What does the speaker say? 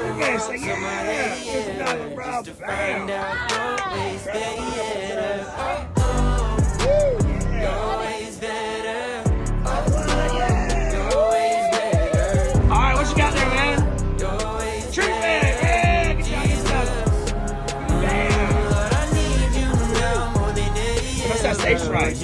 Okay, so yeah, just another bro. Bam. Alright, what you got there, man? Treatment! Yeah, get down, get down. Damn! What's that safe strike?